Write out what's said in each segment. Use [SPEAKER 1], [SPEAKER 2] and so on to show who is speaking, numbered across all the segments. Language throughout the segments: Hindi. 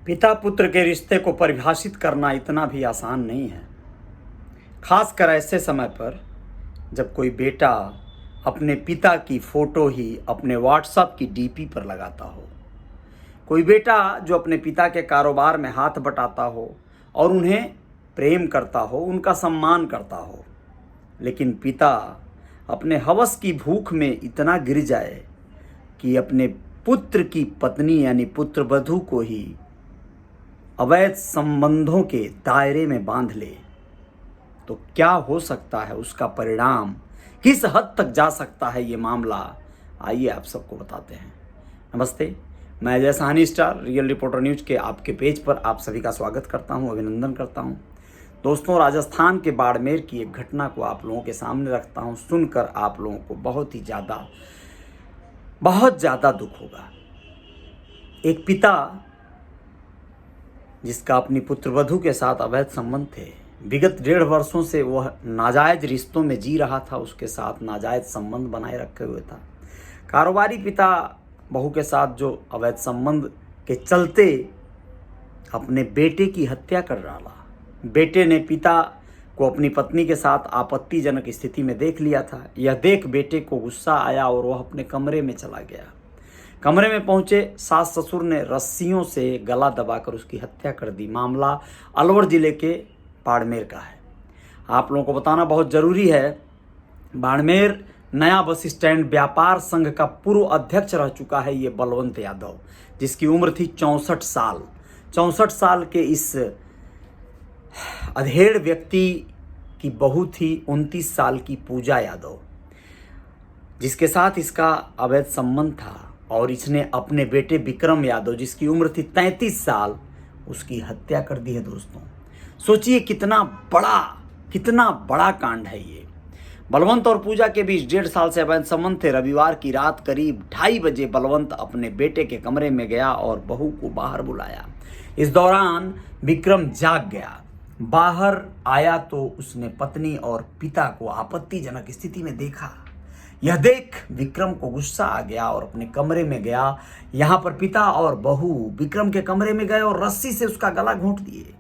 [SPEAKER 1] पिता पुत्र के रिश्ते को परिभाषित करना इतना भी आसान नहीं है, खासकर ऐसे समय पर जब कोई बेटा अपने पिता की फ़ोटो ही अपने व्हाट्सएप की डीपी पर लगाता हो, कोई बेटा जो अपने पिता के कारोबार में हाथ बटाता हो और उन्हें प्रेम करता हो, उनका सम्मान करता हो, लेकिन पिता अपने हवस की भूख में इतना गिर जाए कि अपने पुत्र की पत्नी यानी पुत्रवधू को ही अवैध संबंधों के दायरे में बांध ले, तो क्या हो सकता है उसका परिणाम, किस हद तक जा सकता है ये मामला, आइए आप सबको बताते हैं। नमस्ते, मैं Ajay Sahni star real reporter news के आपके पेज पर आप सभी का स्वागत करता हूं, अभिनंदन करता हूं। दोस्तों, राजस्थान के बाड़मेर की एक घटना को आप लोगों के सामने रखता हूं। सुनकर आप लोगों को बहुत ज़्यादा दुख होगा। एक पिता जिसका अपनी पुत्रवधू के साथ अवैध संबंध थे, विगत 1.5 वर्षों से वह नाजायज रिश्तों में जी रहा था, उसके साथ नाजायज संबंध बनाए रखे हुए था। कारोबारी पिता बहू के साथ जो अवैध संबंध के चलते अपने बेटे की हत्या कर डाला। बेटे ने पिता को अपनी पत्नी के साथ आपत्तिजनक स्थिति में देख लिया था। यह देख बेटे को गुस्सा आया और वह अपने कमरे में चला गया। कमरे में पहुंचे सास ससुर ने रस्सियों से गला दबाकर उसकी हत्या कर दी। मामला अलवर जिले के बाड़मेर का है। आप लोगों को बताना बहुत ज़रूरी है, बाड़मेर नया बस स्टैंड व्यापार संघ का पूर्व अध्यक्ष रह चुका है ये बलवंत यादव, जिसकी उम्र थी 64 साल। 64 साल के इस अधेड़ व्यक्ति की बहू थी 29 साल की पूजा यादव, जिसके साथ इसका अवैध संबंध था, और इसने अपने बेटे विक्रम यादव, जिसकी उम्र थी 33 साल, उसकी हत्या कर दी है। दोस्तों, सोचिए कितना बड़ा कांड है ये। बलवंत और पूजा के बीच 1.5 साल से अवैध संबंध थे। रविवार की रात करीब 2:30 बजे बलवंत अपने बेटे के कमरे में गया और बहू को बाहर बुलाया। इस दौरान विक्रम जाग गया। बाहर आया तो उसने पत्नी और पिता को आपत्तिजनक स्थिति में देखा। यह देख विक्रम को गुस्सा आ गया और अपने कमरे में गया। यहाँ पर पिता और बहू विक्रम के कमरे में गए और रस्सी से उसका गला घोंट दिए।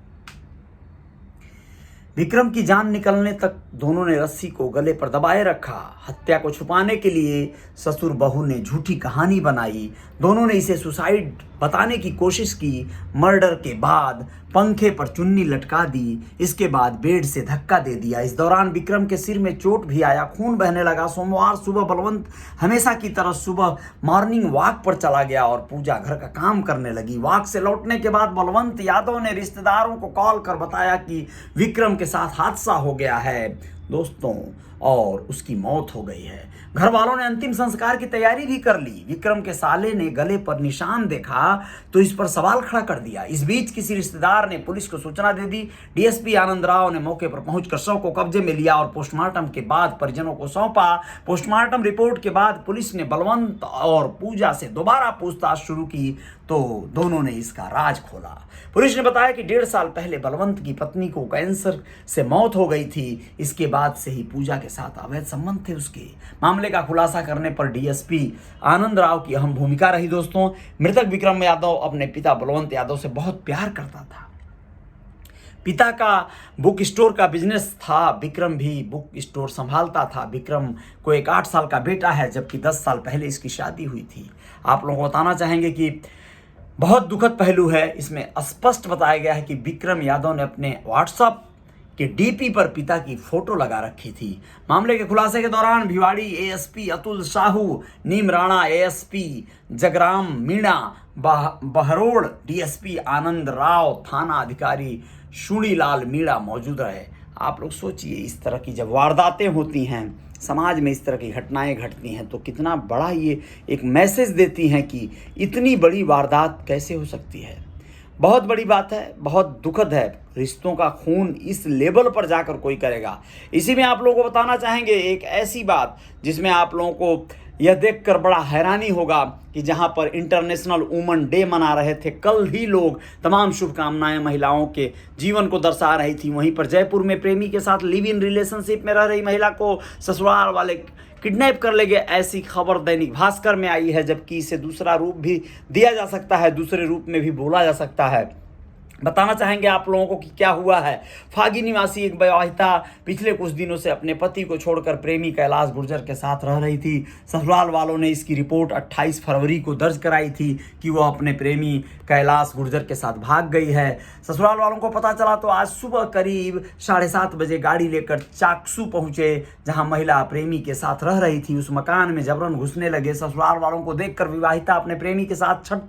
[SPEAKER 1] विक्रम की जान निकलने तक दोनों ने रस्सी को गले पर दबाए रखा। हत्या को छुपाने के लिए ससुर बहू ने झूठी कहानी बनाई। दोनों ने इसे सुसाइड बताने की कोशिश की। मर्डर के बाद पंखे पर चुन्नी लटका दी। इसके बाद बेड से धक्का दे दिया। इस दौरान विक्रम के सिर में चोट भी आया, खून बहने लगा। सोमवार सुबह बलवंत हमेशा की तरह सुबह मॉर्निंग वॉक पर चला गया और पूजा घर का काम करने लगी। वॉक से लौटने के बाद बलवंत यादव ने रिश्तेदारों को कॉल कर बताया कि विक्रम के साथ हादसा हो गया है दोस्तों, और उसकी मौत हो गई है। घर वालों ने अंतिम संस्कार की तैयारी भी कर ली। विक्रम के साले ने गले पर निशान देखा तो इस पर सवाल खड़ा कर दिया। इस बीच किसी रिश्तेदार ने पुलिस को सूचना दे दी। डीएसपी आनंद राव ने मौके पर पहुंचकर शव को कब्जे में लिया और पोस्टमार्टम के बाद परिजनों को सौंपा। पोस्टमार्टम रिपोर्ट के बाद पुलिस ने बलवंत और पूजा से दोबारा पूछताछ शुरू की तो दोनों ने इसका राज खोला। पुलिस ने बताया कि 1.5 साल पहले बलवंत की पत्नी को कैंसर से मौत हो गई थी। इसके बाद से ही पूजा के साथ अवैध संबंध थे उसके। मामले का खुलासा करने पर डीएसपी आनंद राव की अहम भूमिका रही। दोस्तों, मृतक विक्रम यादव अपने पिता बलवंत यादव से बहुत प्यार करता था। पिता का बुक स्टोर का बिजनेस था, विक्रम भी बुक स्टोर संभालता था। विक्रम को एक 8 साल का बेटा है, जबकि 10 साल पहले इसकी शादी हुई थी। आप लोगों को बताना चाहेंगे कि बहुत दुखद पहलू है। इसमें स्पष्ट बताया गया है कि विक्रम यादव ने अपने व्हाट्सएप के डीपी पर पिता की फोटो लगा रखी थी। मामले के खुलासे के दौरान भिवाड़ी एएसपी अतुल साहू, नीम राणा एएसपी जगराम मीणा, बहरोड़ डीएसपी आनंद राव, थाना अधिकारी शुणीलाल मीणा मौजूद रहे। आप लोग सोचिए, इस तरह की जब वारदातें होती हैं, समाज में इस तरह की घटनाएं घटती हैं, तो कितना बड़ा ये एक मैसेज देती हैं कि इतनी बड़ी वारदात कैसे हो सकती है। बहुत बड़ी बात है, बहुत दुखद है। रिश्तों का खून इस लेवल पर जाकर कोई करेगा। इसी में आप लोगों को बताना चाहेंगे एक ऐसी बात जिसमें आप लोगों को यह देखकर बड़ा हैरानी होगा कि जहां पर इंटरनेशनल वुमेन डे मना रहे थे, कल ही लोग तमाम शुभकामनाएं महिलाओं के जीवन को दर्शा रही थी, वहीं पर जयपुर में प्रेमी के साथ लिव इन रिलेशनशिप में रह रही महिला को ससुराल वाले किडनैप कर ले गए, ऐसी खबर दैनिक भास्कर में आई है। जबकि इसे दूसरा रूप भी दिया जा सकता है, दूसरे रूप में भी बोला जा सकता है। बताना चाहेंगे आप लोगों को कि क्या हुआ है। फागी निवासी एक विवाहिता पिछले कुछ दिनों से अपने पति को छोड़कर प्रेमी कैलाश गुर्जर के साथ रह रही थी। ससुराल वालों ने इसकी रिपोर्ट 28 फरवरी को दर्ज कराई थी कि वह अपने प्रेमी कैलाश गुर्जर के साथ भाग गई है। ससुराल वालों को पता चला तो आज सुबह करीब 7:30 बजे गाड़ी लेकर चाकसू पहुंचे, जहां महिला प्रेमी के साथ रह रही थी। उस मकान में जबरन घुसने लगे। ससुराल वालों को देखकर विवाहिता अपने प्रेमी के साथ छत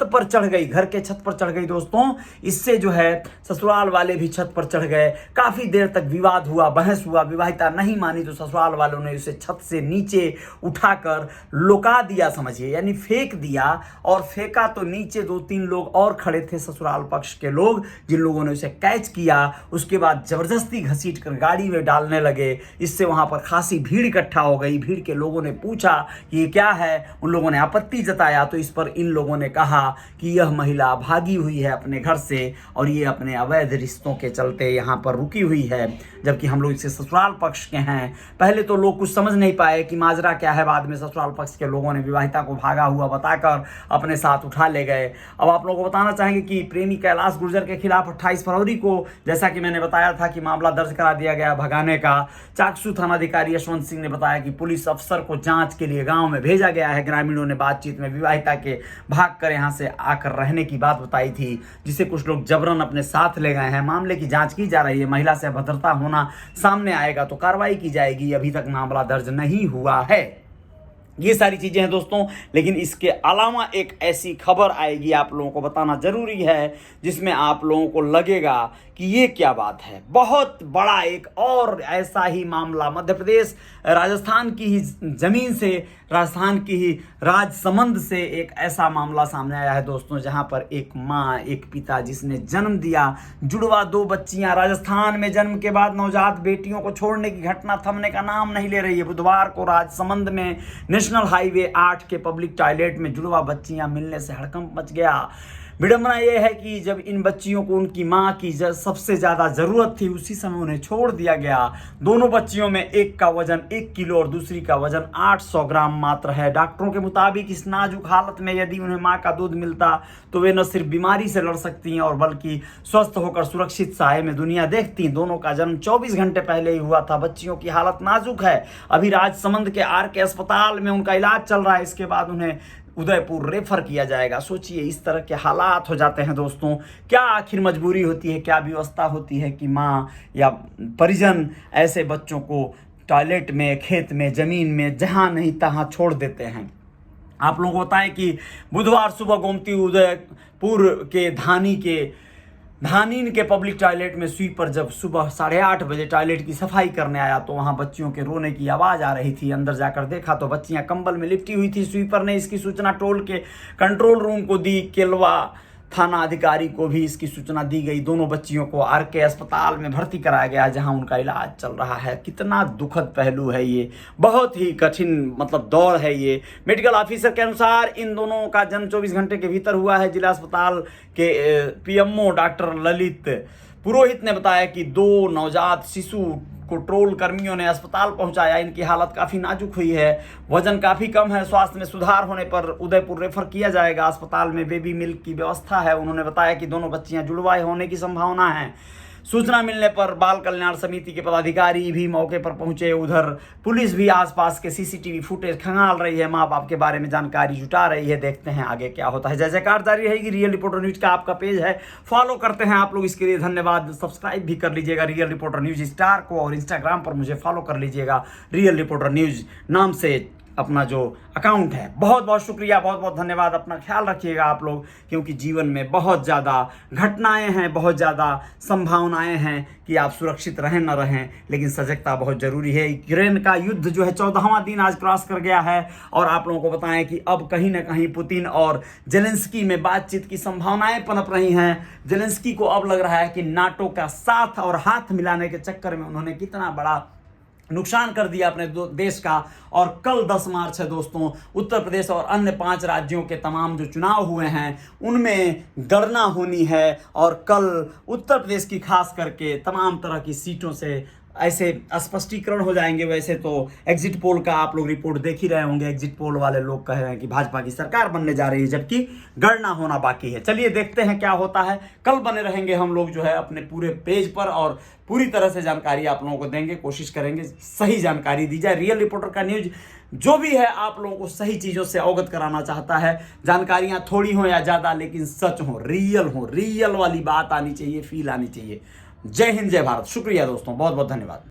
[SPEAKER 1] पर चढ़ गई, घर के छत पर चढ़ गई। दोस्तों, इससे जो है ससुराल वाले भी छत पर चढ़ गए। काफी देर तक विवाद हुआ, बहस हुआ। विवाहिता नहीं मानी तो ससुराल वालों ने उसे छत से नीचे उठाकर लुका दिया, समझिए, यानी फेंक दिया। और फेंका तो नीचे 2-3 लोग और खड़े थे, ससुराल पक्ष के लोग, जिन लोगों ने उसे कैच किया। उसके बाद जबरदस्ती घसीट कर गाड़ी में डालने लगे। इससे वहां पर खासी भीड़ इकट्ठा हो गई। भीड़ के लोगों ने पूछा कि ये क्या है। उन लोगों ने आपत्ति जताया तो इस पर इन लोगों ने कहा कि यह महिला भागी हुई है अपने घर से और ये अपने अवैध रिश्तों के चलते यहाँ पर रुकी हुई है। जबकि हम लोग इससे ससुराल पक्ष के हैं। पहले तो लोग कुछ समझ नहीं पाए कि माजरा क्या है। बाद में ससुराल पक्ष के लोगों ने विवाहिता को भागा हुआ बताकर अपने साथ उठा ले गए। अब आप लोगों को बताना चाहेंगे कि प्रेमी कैलाश गुर्जर के खिलाफ 28 फरवरी को, जैसा कि मैंने बताया था, कि मामला दर्ज करा दिया गया भगाने का। चाकसू थानाधिकारी यशवंत सिंह ने बताया कि पुलिस अफसर को जांच के लिए गांव में भेजा गया है। ग्रामीणों ने बातचीत में विवाहिता के भागकर यहां से आकर रहने की बात बताई थी, जिसे कुछ लोग जबरन अपने साथ ले गए हैं। मामले की जांच की जा रही है। महिला से अभद्रता होना सामने आएगा तो कार्रवाई की जाएगी। अभी तक मामला दर्ज नहीं हुआ है। ये सारी चीजें हैं दोस्तों, लेकिन इसके अलावा एक ऐसी खबर आएगी, आप लोगों को बताना जरूरी है, जिसमें आप लोगों को लगेगा कि ये क्या बात है। बहुत बड़ा एक और ऐसा ही मामला मध्य प्रदेश, राजस्थान की ही जमीन से, राजस्थान की ही राजसमंद से एक ऐसा मामला सामने आया है दोस्तों, जहां पर एक माँ, एक पिता, जिसने जन्म दिया, जुड़वा 2 बच्चियां। राजस्थान में जन्म के बाद नवजात बेटियों को छोड़ने की घटना थमने का नाम नहीं ले रही है। बुधवार को राजसमंद में नेशनल हाईवे 8 के पब्लिक टॉयलेट में जुड़वा बच्चियां मिलने से हड़कंप मच गया। विडंबना यह है कि जब इन बच्चियों को उनकी मां की सबसे ज्यादा जरूरत थी, उसी समय उन्हें छोड़ दिया गया। दोनों बच्चियों में एक का वजन 1 किलो और दूसरी का वजन 800 ग्राम मात्र है। डॉक्टरों के मुताबिक इस नाजुक हालत में यदि उन्हें मां का दूध मिलता तो वे न सिर्फ बीमारी से लड़ सकती हैं और बल्कि स्वस्थ होकर सुरक्षित साये में दुनिया देखती। दोनों का जन्म 24 घंटे पहले ही हुआ था। बच्चियों की हालत नाजुक है। अभी राजसमंद के RK अस्पताल में उनका इलाज चल रहा है। इसके बाद उन्हें उदयपुर रेफर किया जाएगा। सोचिए, इस तरह के हालात हो जाते हैं दोस्तों। क्या आखिर मजबूरी होती है, क्या व्यवस्था होती है कि माँ या परिजन ऐसे बच्चों को टॉयलेट में, खेत में, जमीन में, जहां नहीं तहां छोड़ देते हैं। आप लोगों को बताएं कि बुधवार सुबह गोमती उदयपुर के धानीन के पब्लिक टॉयलेट में स्वीपर जब सुबह 8:30 बजे टॉयलेट की सफाई करने आया तो वहां बच्चियों के रोने की आवाज आ रही थी। अंदर जाकर देखा तो बच्चियां कंबल में लिपटी हुई थी। स्वीपर ने इसकी सूचना टोल के कंट्रोल रूम को दी। केलवा थाना अधिकारी को भी इसकी सूचना दी गई। दोनों बच्चियों को RK अस्पताल में भर्ती कराया गया, जहां उनका इलाज चल रहा है। कितना दुखद पहलू है ये, बहुत ही कठिन दौर है ये। मेडिकल ऑफिसर के अनुसार इन दोनों का जन्म 24 घंटे के भीतर हुआ है। जिला अस्पताल के PMO डॉक्टर ललित पुरोहित ने बताया कि 2 नवजात शिशु को ट्रोल कर्मियों ने अस्पताल पहुंचाया। इनकी हालत काफी नाजुक हुई है, वजन काफी कम है। स्वास्थ्य में सुधार होने पर उदयपुर रेफर किया जाएगा। अस्पताल में बेबी मिल्क की व्यवस्था है। उन्होंने बताया कि दोनों बच्चियां जुड़वा होने की संभावना है। सूचना मिलने पर बाल कल्याण समिति के पदाधिकारी भी मौके पर पहुंचे। उधर पुलिस भी आसपास के CCTV फुटेज खंगाल रही है, माँ बाप के बारे में जानकारी जुटा रही है। देखते हैं आगे क्या होता है। जय जयकार जारी रहेगी। रियल रिपोर्टर न्यूज का आपका पेज है, फॉलो करते हैं आप लोग, इसके लिए धन्यवाद। सब्सक्राइब भी कर लीजिएगा रियल रिपोर्टर न्यूज स्टार को, और इंस्टाग्राम पर मुझे फॉलो कर लीजिएगा रियल रिपोर्टर न्यूज नाम से अपना जो अकाउंट है। बहुत बहुत शुक्रिया, बहुत बहुत धन्यवाद। अपना ख्याल रखिएगा आप लोग, क्योंकि जीवन में बहुत ज़्यादा घटनाएं हैं, बहुत ज़्यादा संभावनाएं हैं कि आप सुरक्षित रहें न रहें, लेकिन सजगता बहुत ज़रूरी है। यूक्रेन का युद्ध जो है 14वां दिन आज क्रॉस कर गया है, और आप लोगों को बताएं कि अब कहीं ना कहीं पुतिन और जेलेंस्की में बातचीत की संभावनाएं पनप रही हैं। जेलेंस्की को अब लग रहा है कि नाटो का साथ और हाथ मिलाने के चक्कर में उन्होंने कितना बड़ा नुकसान कर दिया अपने देश का। और कल 10 मार्च है दोस्तों, उत्तर प्रदेश और अन्य 5 राज्यों के तमाम जो चुनाव हुए हैं उनमें गणना होनी है। और कल उत्तर प्रदेश की खास करके तमाम तरह की सीटों से ऐसे स्पष्टीकरण हो जाएंगे। वैसे तो एग्जिट पोल का आप लोग रिपोर्ट देख ही रहे होंगे, एग्जिट पोल वाले लोग कह रहे हैं कि भाजपा की सरकार बनने जा रही है, जबकि गणना होना बाकी है। चलिए देखते हैं क्या होता है। कल बने रहेंगे हम लोग जो है अपने पूरे पेज पर और पूरी तरह से जानकारी आप लोगों को देंगे, कोशिश करेंगे सही जानकारी दी जाए। रियल रिपोर्टर का न्यूज जो भी है आप लोगों को सही चीज़ों से अवगत कराना चाहता है। जानकारियां थोड़ी हो या ज़्यादा, लेकिन सच हो, रियल वाली बात आनी चाहिए, फील आनी चाहिए। जय हिंद, जय भारत। शुक्रिया दोस्तों, बहुत बहुत धन्यवाद।